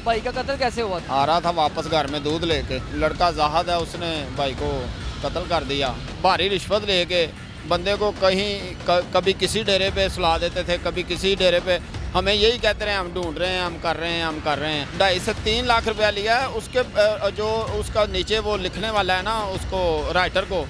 भाई का कत्ल कैसे हुआ था? आ रहा था वापस घर में दूध लेके, लड़का जाहद है, उसने भाई को कत्ल कर दिया। भारी रिश्वत लेके बंदे को कभी किसी डेरे पे सुला देते थे, कभी किसी डेरे पे। हमें यही कहते रहे हम ढूंढ रहे हैं, हम कर रहे हैं, हम कर रहे हैं। 2.5 से 3 लाख रुपया लिया है उसके। जो उसका नीचे वो लिखने वाला है ना, उसको राइटर को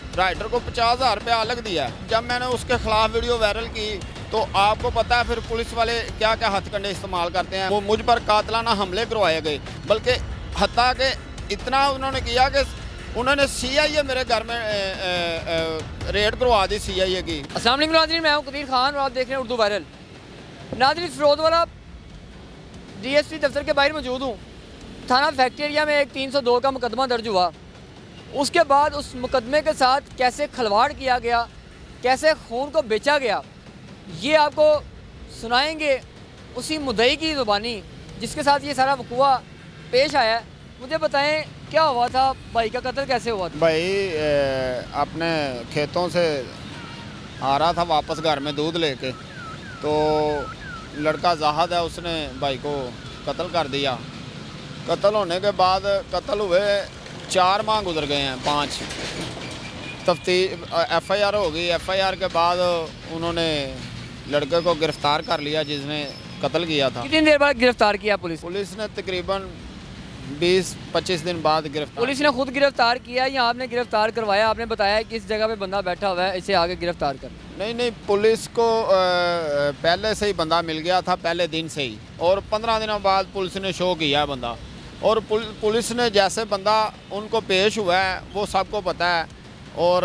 50,000 रुपया अलग दिया है। जब मैंने उसके खिलाफ वीडियो वायरल की तो आपको पता है फिर पुलिस वाले क्या क्या हथकंडे इस्तेमाल करते हैं। वो मुझ पर कातलाना हमले करवाए गए, बल्कि हत्या के इतना उन्होंने किया कि उन्होंने CIA मेरे घर में रेड करवा दी, CIA की। अस्सलाम वालेकुम नाज़रीन, मैं हूं कदीर खान और आप देख रहे हैं उर्दू वायरल। नाज़रीन, फिरोजवाला DSP दफ्तर के बाहर मौजूद हूँ। थाना फैक्ट्री एरिया में एक 302 का मुकदमा दर्ज हुआ। उसके बाद उस मुकदमे के साथ कैसे खिलवाड़ किया गया, कैसे खून को बेचा गया, ये आपको सुनाएंगे उसी मुद्दई की ज़ुबानी जिसके साथ ये सारा वक़ुआ पेश आया है। मुझे बताएं क्या हुआ था, भाई का कत्ल कैसे हुआ था? भाई अपने खेतों से आ रहा था वापस घर में दूध लेके, तो लड़का जाहद है, उसने भाई को कत्ल कर दिया। कत्ल होने के बाद कत्ल हुए 4 माह गुजर गए हैं, 5 FIR हो गई। FIR के बाद उन्होंने लड़के को गिरफ्तार कर लिया जिसने कत्ल किया था। कितनी देर बाद गिरफ्तार किया पुलिस? पुलिस ने तकरीबन 20-25 दिन बाद गिरफ्तार। पुलिस ने खुद गिरफ्तार किया या आपने गिरफ्तार करवाया? आपने बताया कि इस जगह पे बंदा बैठा हुआ है, इसे आगे गिरफ्तार कर। नहीं, पुलिस को पहले से ही बंदा मिल गया था, पहले दिन से ही। और 15 दिनों बाद पुलिस ने शो किया बंदा। और पुलिस ने जैसे बंदा उनको पेश हुआ है वो सबको पता है। और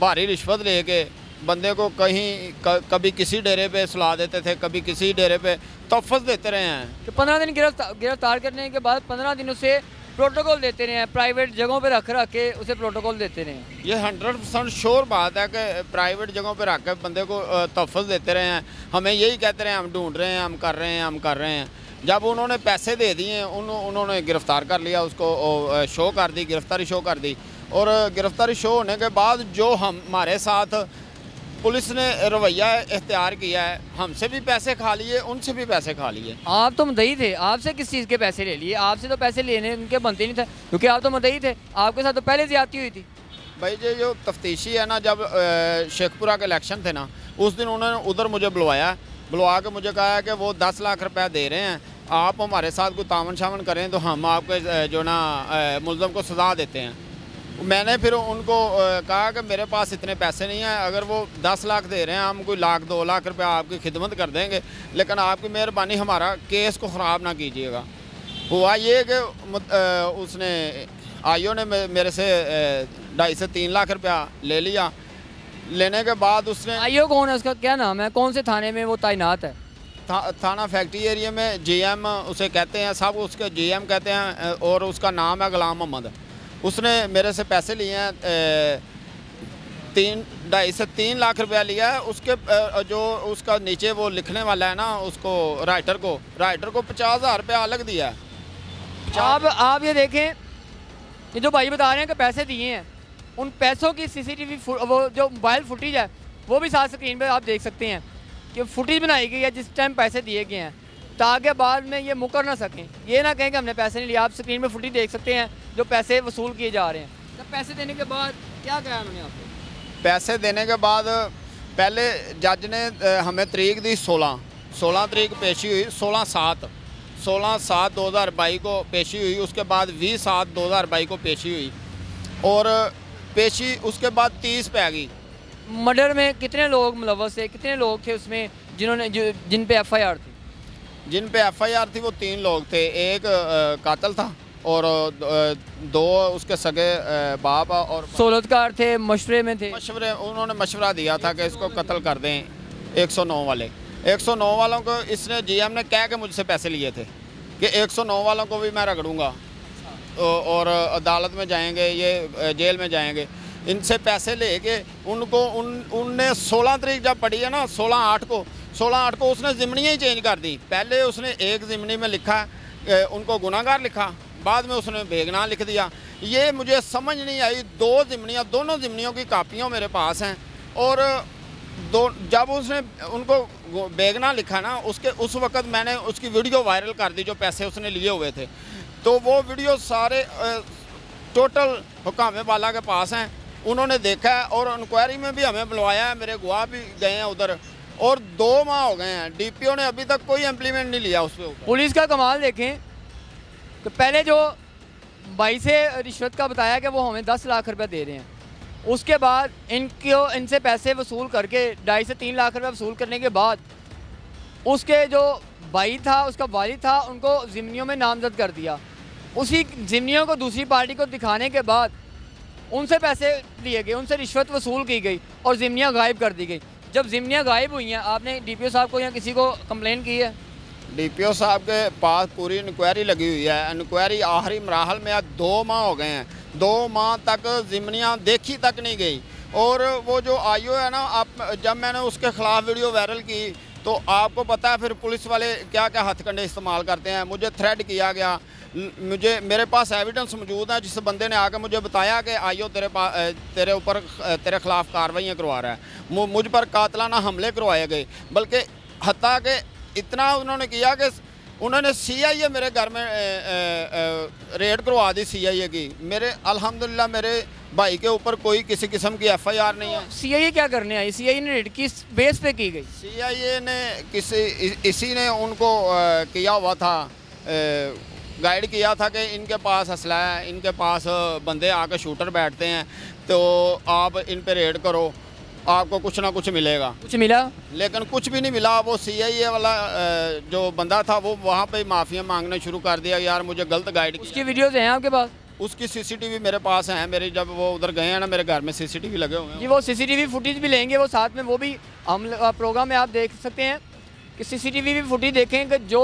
भारी रिश्वत लेके बंदे को कभी किसी डेरे पे सुला देते थे, कभी किसी डेरे पे तोहफ़्ज़ देते रहे हैं। तो 15 दिन गिरफ्तार करने के बाद 15 दिन उसे प्रोटोकॉल देते रहे हैं, प्राइवेट जगहों पे रख के उसे प्रोटोकॉल देते रहे हैं। ये 100% श्योर बात है कि प्राइवेट जगहों पे रख के बंदे को तोहफ़्ज़ देते रहे हैं। हमें यही कहते रहे हम ढूंढ रहे हैं, हम कर रहे हैं, हम कर रहे हैं। जब उन्होंने पैसे दे दिए उन्होंने गिरफ़्तार कर लिया, उसको शो कर दी, गिरफ़्तारी शो कर दी। और गिरफ़्तारी शो होने के बाद जो हमारे साथ पुलिस ने रवैया इख्तियार किया है, हमसे भी पैसे खा लिए, उनसे भी पैसे खा लिए। आप तो मुद्दई थे, आपसे किस चीज़ के पैसे ले लिए? आपसे तो पैसे लेने उनके बनते नहीं थे, क्योंकि आप तो मुद्दई थे, आपके साथ तो पहले ज़्यादती हुई थी। भाई जो तफ्तीशी है ना, जब शेखपुरा के इलेक्शन थे ना, उस दिन उन्होंने उधर मुझे बुलवा के मुझे कहा है कि वो 10 लाख रुपया दे रहे हैं, आप हमारे साथ कोई तावन शावन करें तो हम आपके जो ना मुल्ज़म को सज़ा देते हैं। मैंने फिर उनको कहा कि मेरे पास इतने पैसे नहीं हैं, अगर वो 10 लाख दे रहे हैं हम कोई 1-2 लाख रुपया आपकी खिदमत कर देंगे, लेकिन आपकी मेहरबानी हमारा केस को ख़राब ना कीजिएगा। हुआ ये कि उसने आईओ ने मेरे से 2.5 से 3 लाख रुपया ले लिया। लेने के बाद उसने आईओ कौन है, उसका क्या नाम है, कौन से थाने में वो तैनात है? थाना फैक्ट्री एरिया में GM उसे कहते हैं, सब उसके GM कहते हैं, और उसका नाम है गुलाम मोहम्मद। उसने मेरे से पैसे लिए हैं, 2.5 से 3 लाख रुपया लिया है। उसके जो उसका नीचे वो लिखने वाला है ना, उसको राइटर को 50,000 रुपया अलग दिया है। आप ये देखें, ये जो भाई बता रहे हैं कि पैसे दिए हैं, उन पैसों की CCTV वो जो मोबाइल फुटेज है वो भी साथ स्क्रीन पे आप देख सकते हैं कि फुटेज बनाई गई है जिस टाइम पैसे दिए गए हैं, ताकि बाद में ये मुकर ना सकें, ये ना कहें कि हमने पैसे नहीं लिए। आप स्क्रीन में फुटेज देख सकते हैं जो पैसे वसूल किए जा रहे हैं। तो पैसे देने के बाद क्या कहा उन्होंने आपको? पैसे देने के बाद पहले जज ने हमें तारीख दी 16 तारीख पेशी हुई, 16/7/2022 को पेशी हुई। उसके बाद 20/7/2022 को पेशी हुई, और पेशी उसके बाद 30 पे आ गई। मर्डर में कितने लोग मुलव्वस थे, कितने लोग थे उसमें जिन पे FIR थी? जिन पे FIR थी वो 3 लोग थे। एक कातल था और 2 उसके सगे बाप और सहूलतकार थे, मशवरे में थे। उन्होंने मशवरा दिया था कि इसको कत्ल कर दें। 109 वाले 109 वालों को इसने GM ने कह के मुझसे पैसे लिए थे कि 109 वालों को भी मैं रगड़ूंगा और अदालत में जाएंगे, ये जेल में जाएंगे। इनसे पैसे लेके उनने 16 तारीख जब पड़ी है ना, 16/8 को उसने ज़िमनियाँ ही चेंज कर दी। पहले उसने एक ज़िमनी में लिखा, उनको गुनाहगार लिखा, बाद में उसने बेगुनाह लिख दिया। ये मुझे समझ नहीं आई। 2 ज़िमनियाँ, दोनों ज़िमनियों की कापियाँ मेरे पास हैं, और जब उसने उनको बेगना लिखा ना, उसके उस वक़्त मैंने उसकी वीडियो वायरल कर दी जो पैसे उसने लिए हुए थे। तो वो वीडियो सारे टोटल हुकाम वाला के पास हैं, उन्होंने देखा है और इंक्वायरी में भी हमें बुलवाया है, मेरे गवाह भी गए हैं उधर, और 2 माह हो गए हैं। डीपीओ ने अभी तक कोई इम्प्लीमेंट नहीं लिया उस पर। पुलिस का कमाल देखें कि पहले जो भाई से रिश्वत का बताया कि वो हमें 10 लाख रुपए दे रहे हैं, उसके बाद इनसे पैसे वसूल करके 2.5 से 3 लाख रुपए वसूल करने के बाद उसके जो भाई था, उसका वालिद था, उनको ज़िम्नियों में नामजद कर दिया। उसी ज़िम्नियों को दूसरी पार्टी को दिखाने के बाद उनसे पैसे लिए गए, उनसे रिश्वत वसूल की गई और ज़िम्नियाँ गायब कर दी गई। जब ज़िम्नियाँ गायब हुई हैं, आपने डीपीओ साहब को या किसी को कंप्लेन की है? डीपीओ साहब के पास पूरी इंक्वायरी लगी हुई है। इंक्वायरी आखिरी मराहल में आज 2 माह हो गए हैं। 2 माह तक ज़िम्नियाँ देखी तक नहीं गई। और वो जो आईओ है ना, आप जब मैंने उसके ख़िलाफ़ वीडियो वायरल की तो आपको पता है फिर पुलिस वाले क्या क्या हथकंडे इस्तेमाल करते हैं। मुझे थ्रेट किया गया, मेरे पास एविडेंस मौजूद है, जिस बंदे ने आकर मुझे बताया कि आईओ तेरे ऊपर तेरे ख़िलाफ़ कार्रवाइयाँ करवा रहा है। मुझ पर कातलाना हमले करवाए गए, बल्कि हत्ता के इतना उन्होंने किया कि उन्होंने सीआईए मेरे घर में रेड करवा दी सीआईए की। मेरे अल्हम्दुलिल्लाह मेरे भाई के ऊपर कोई किसी किस्म की एफआईआर नहीं है। सीआईए क्या करने आई? सीआईए ने रेड किस बेस पे की गई? सीआईए ने इसी ने उनको किया हुआ था, गाइड किया था कि इनके पास असला है, इनके पास बंदे आकर शूटर बैठते हैं, तो आप इन पे रेड करो, आपको कुछ ना कुछ मिलेगा। कुछ मिला? लेकिन कुछ भी नहीं मिला। वो सीआईए वाला जो बंदा था वो वहाँ पे माफ़िया मांगना शुरू कर दिया, यार मुझे गलत गाइड किया। उसकी वीडियोस हैं आपके पास? उसकी सीसीटीवी मेरे पास है। मेरे जब वो उधर गए हैं ना, मेरे घर में सीसीटीवी लगे हुए हैं। जी, वो सीसीटीवी फुटेज भी लेंगे, वो साथ में वो भी हम प्रोग्राम में आप देख सकते हैं कि सीसीटीवी भी फुटेज देखें कि जो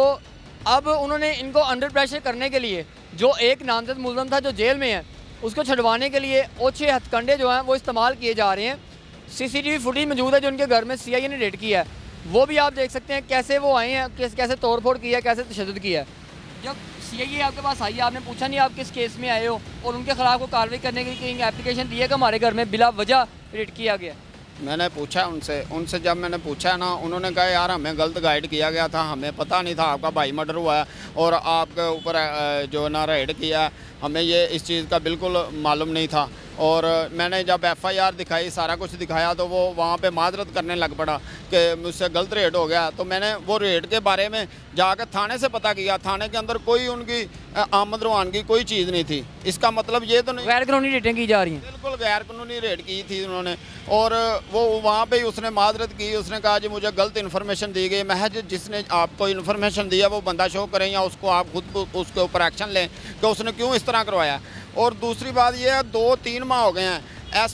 अब उन्होंने इनको अंडर प्रेशर करने के लिए, जो एक नामजद मुलज़म था जो जेल में है, उसको छुड़वाने के लिए ओछे हथकंडे जो हैं वो इस्तेमाल किए जा रहे हैं। सीसीटीवी फुटेज मौजूद है जो उनके घर में सीआईए ने रेड किया है, वो भी आप देख सकते हैं कैसे वो आए हैं, कैसे तोड़फोड़ किया है, कैसे तशद्दुद किया है। जब सीआईए आपके पास आई, आपने पूछा नहीं आप किस केस में आए हो, और उनके खिलाफ को कार्रवाई करने की कहीं एप्लीकेशन दी है कि हमारे घर में बिला वजह रेड किया गया? मैंने पूछा उनसे जब मैंने पूछा ना, उन्होंने कहा यार हमें गलत गाइड किया गया था, हमें पता नहीं था आपका भाई मर्डर हुआ है और आपके ऊपर जो ना रेड किया, हमें ये इस चीज़ का बिल्कुल मालूम नहीं था। और मैंने जब एफआईआर दिखाई, सारा कुछ दिखाया, तो वो वहाँ पे माजरत करने लग पड़ा कि मुझसे गलत रेड हो गया। तो मैंने वो रेड के बारे में जाकर थाने से पता किया, थाने के अंदर कोई उनकी आमद रवानगी कोई चीज़ नहीं थी। इसका मतलब ये तो नहीं, गैर कानूनी रेडें की जा रही हैं। बिल्कुल गैर कानूनी रेड की थी उन्होंने। और वो वहाँ पे ही उसने माजरत की, उसने कहा जी मुझे गलत इन्फॉर्मेशन दी गई। महज जिसने आपको इन्फॉर्मेशन दिया वो बंदा शो करें या उसको आप खुद उसके ऊपर एक्शन लें कि उसने क्यों इस तरह करवाया। और दूसरी बात यह है, 2-3 माह हो गए हैं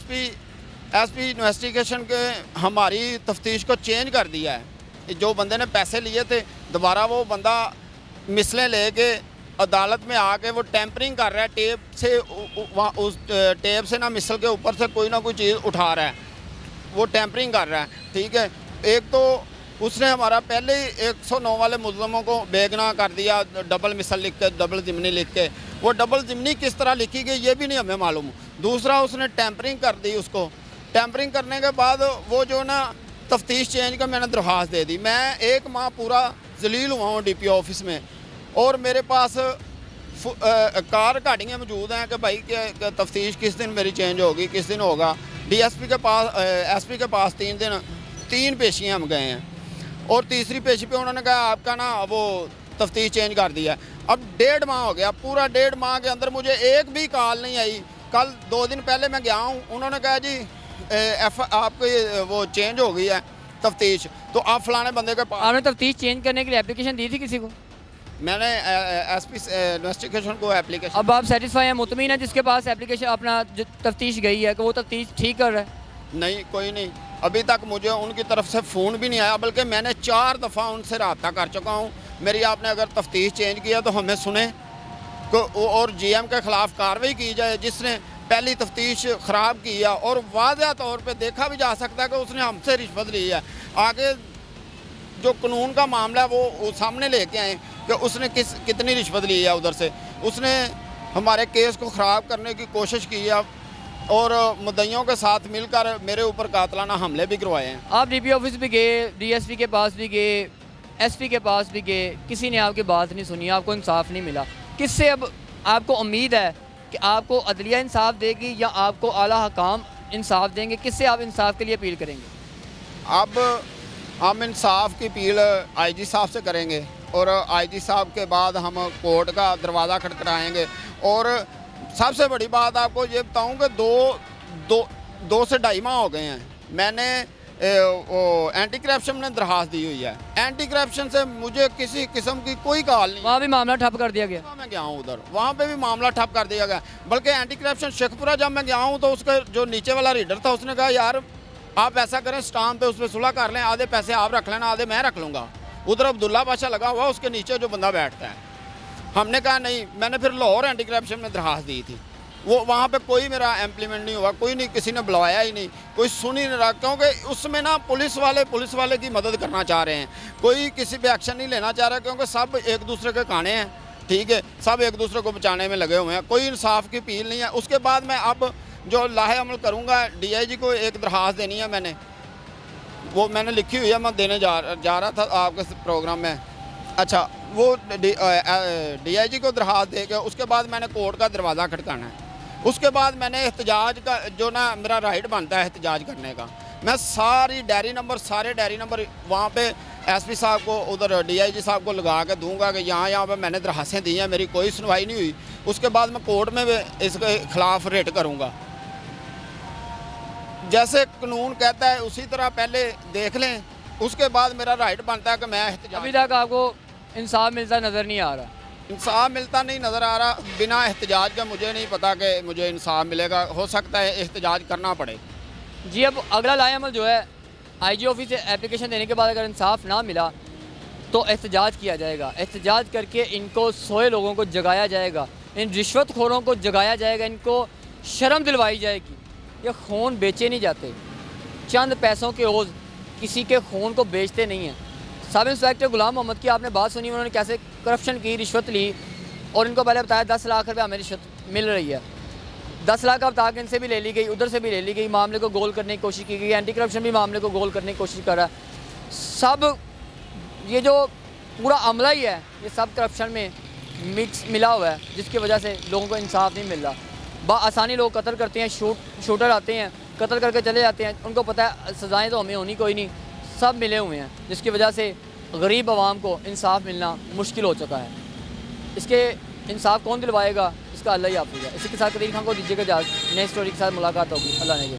एसपी इन्वेस्टिगेशन के हमारी तफ्तीश को चेंज कर दिया है। जो बंदे ने पैसे लिए थे, दोबारा वो बंदा मिसलें लेके अदालत में आके वो टेम्परिंग कर रहा है, टेप से उस टेप से ना मिसल के ऊपर से कोई ना कोई चीज़ उठा रहा है, वो टेम्परिंग कर रहा है। ठीक है, एक तो उसने हमारा पहले ही 109 वाले मुल्ज़मों को बेगना कर दिया, डबल मिसल लिख के, डबल ज़िमनी लिख के। वो डबल ज़िमनी किस तरह लिखी गई ये भी नहीं हमें मालूम। दूसरा उसने टेम्परिंग कर दी, उसको टेम्परिंग करने के बाद वो जो ना तफ्तीश चेंज का मैंने दरख्वास्त दे दी। मैं 1 माह पूरा जलील हुआ हूँ डीपीओ ऑफिस में, और मेरे पास कार गाड़ियाँ मौजूद हैं कि भाई कि तफ्तीश किस दिन मेरी चेंज होगी, किस दिन होगा। डीएसपी के पास एसपी के पास 3 दिन 3 पेशियाँ हम गए हैं, और तीसरी पेशी पे उन्होंने कहा आपका ना वो तफ्तीश चेंज कर दिया। अब 1.5 माह हो गया, पूरा 1.5 माह के अंदर मुझे एक भी कॉल नहीं आई। कल 2 दिन पहले मैं गया हूँ, उन्होंने कहा जी आपकी वो चेंज हो गई है तफ्तीश, तो आप फलाने बंदे के पास। आपने तफ्तीश चेंज करने के लिए एप्लीकेशन दी थी किसी को? मैंने एसपी इन्वेस्टिगेशन को एप्लीकेशन। अब आप सेटिस्फाई हैं, मुतमीन है जिसके पास एप्लीकेशन अपना जो तफ्तीश गई है कि वो तफ्तीश ठीक कर रहा है? नहीं, कोई नहीं, अभी तक मुझे उनकी तरफ से फ़ोन भी नहीं आया, बल्कि मैंने 4 दफ़ा उनसे रब्ता कर चुका हूँ। मेरी आपने अगर तफ्तीश चेंज किया तो हमें सुने और जीएम के ख़िलाफ़ कार्रवाई की जाए जिसने पहली तफ्तीश ख़राब की है, और वाज़ह तौर पे देखा भी जा सकता है कि उसने हमसे रिश्वत ली है। आगे जो कानून का मामला है वो सामने लेके आए कि उसने कितनी रिश्वत ली है उधर से। उसने हमारे केस को ख़राब करने की कोशिश की है। और मुद्दइयों के साथ मिलकर मेरे ऊपर कातलाना हमले भी करवाए हैं। आप डीपी ऑफिस भी गए, डीएसपी के पास भी गए, एसपी के पास भी गए, किसी ने आपकी बात नहीं सुनी, आपको इंसाफ नहीं मिला। किससे अब आपको उम्मीद है कि आपको अदलिया इंसाफ देगी या आपको आला हकाम इंसाफ देंगे? किससे आप इंसाफ के लिए अपील करेंगे? अब हम इंसाफ की अपील आईजी साहब से करेंगे और आईजी साहब के बाद हम कोर्ट का दरवाज़ा खटखटाएंगे। और सबसे बड़ी बात आपको ये बताऊं कि दो से ढाई माह हो गए हैं मैंने एंटी करप्शन में दरखास्त दी हुई है। एंटी करप्शन से मुझे किसी किस्म की कोई कॉल नहीं। वहाँ भी मामला ठप कर दिया गया। मैं गया हूँ उधर, वहाँ पे भी मामला ठप कर दिया गया। बल्कि एंटी करप्शन शेखपुरा जब मैं गया हूँ तो उसके जो नीचे वाला रीडर था उसने कहा यार आप ऐसा करें स्टाम्प पे उस पर सुलह कर लें, आधे पैसे आप रख लेना, आधे मैं रख लूँगा। उधर अब्दुल्ला पाशा लगा हुआ, उसके नीचे जो बंदा बैठता है। हमने कहा नहीं, मैंने फिर लाहौर एंटी करप्शन में दरखास्त दी थी, वो वहाँ पे कोई मेरा इम्प्लीमेंट नहीं हुआ, कोई नहीं, किसी ने बुलाया ही नहीं, कोई सुन ही नहीं रहा। क्योंकि उसमें ना पुलिस वाले की मदद करना चाह रहे हैं, कोई किसी पे एक्शन नहीं लेना चाह रहा, क्योंकि सब एक दूसरे के काने हैं, ठीक है, सब एक दूसरे को बचाने में लगे हुए हैं, कोई इंसाफ की अपील नहीं है। उसके बाद मैं अब जो लाहे अमल करूँगा, डीआईजी को एक दरखास्त देनी है मैंने, वो मैंने लिखी हुई है, मैं देने जा रहा था आपके प्रोग्राम में। अच्छा, वो डीआईजी को दरखास्त दे के उसके बाद मैंने कोर्ट का दरवाज़ा खटकाना है। उसके बाद मैंने एहतजाज का जो ना मेरा राइट बनता है एहतजाज करने का, मैं सारे डायरी नंबर वहाँ पे एसपी साहब को, उधर डीआईजी साहब को लगा के दूंगा कि यहाँ पे मैंने दरखास्तें दी हैं, मेरी कोई सुनवाई नहीं हुई। उसके बाद मैं कोर्ट में भी इसके खिलाफ रिट करूँगा। जैसे कानून कहता है उसी तरह पहले देख लें, उसके बाद मेरा राइट बनता है कि मैं एहतजाज। अभी तक आपको इंसाफ मिलता नज़र नहीं आ रहा? इंसाफ मिलता नहीं नज़र आ रहा। बिना एहतजाज का मुझे नहीं पता कि मुझे इंसाफ मिलेगा, हो सकता है एहतजाज करना पड़े। जी, अब अगला लाएअमल जो है, आईजी ऑफिस से एप्लीकेशन देने के बाद अगर इंसाफ ना मिला तो एहतजाज किया जाएगा। एहतजाज करके इनको सोए लोगों को जगाया जाएगा, इन रिश्वतखोरों को जगाया जाएगा, इनको शर्म दिलवाई जाएगी। ये खून बेचे नहीं जाते, चंद पैसों के ओझ किसी के खून को बेचते नहीं हैं। सब इंस्पेक्टर गुलाम मोहम्मद की आपने बात सुनी, उन्होंने कैसे करप्शन की, रिश्वत ली, और इनको पहले बताया 10 लाख रुपये हमें रिश्वत मिल रही है। 10 लाख का बता के इनसे भी ले ली गई, उधर से भी ले ली गई, मामले को गोल करने की कोशिश की गई। एंटी करप्शन भी मामले को गोल करने की कोशिश कर रहा है। सब ये जो पूरा अमला ही है, ये सब करप्शन में मिक्स मिला हुआ है, जिसकी वजह से लोगों को इंसाफ नहीं मिल रहा। आसानी लोग कत्ल करते हैं, शूटर आते हैं, कत्ल करके चले जाते हैं, उनको पता है सज़ाएँ तो हमें होनी कोई नहीं, सब मिले हुए हैं, जिसकी वजह से गरीब आवाम को इंसाफ मिलना मुश्किल हो चुका है। इसके इंसाफ कौन दिलवाएगा, इसका अल्लाह ही हाफ़िज़ है। इसी के साथ कदीर खान को दीजिएगा इजाज़त। नई स्टोरी के साथ मुलाकात होगी। अल्लाह ने।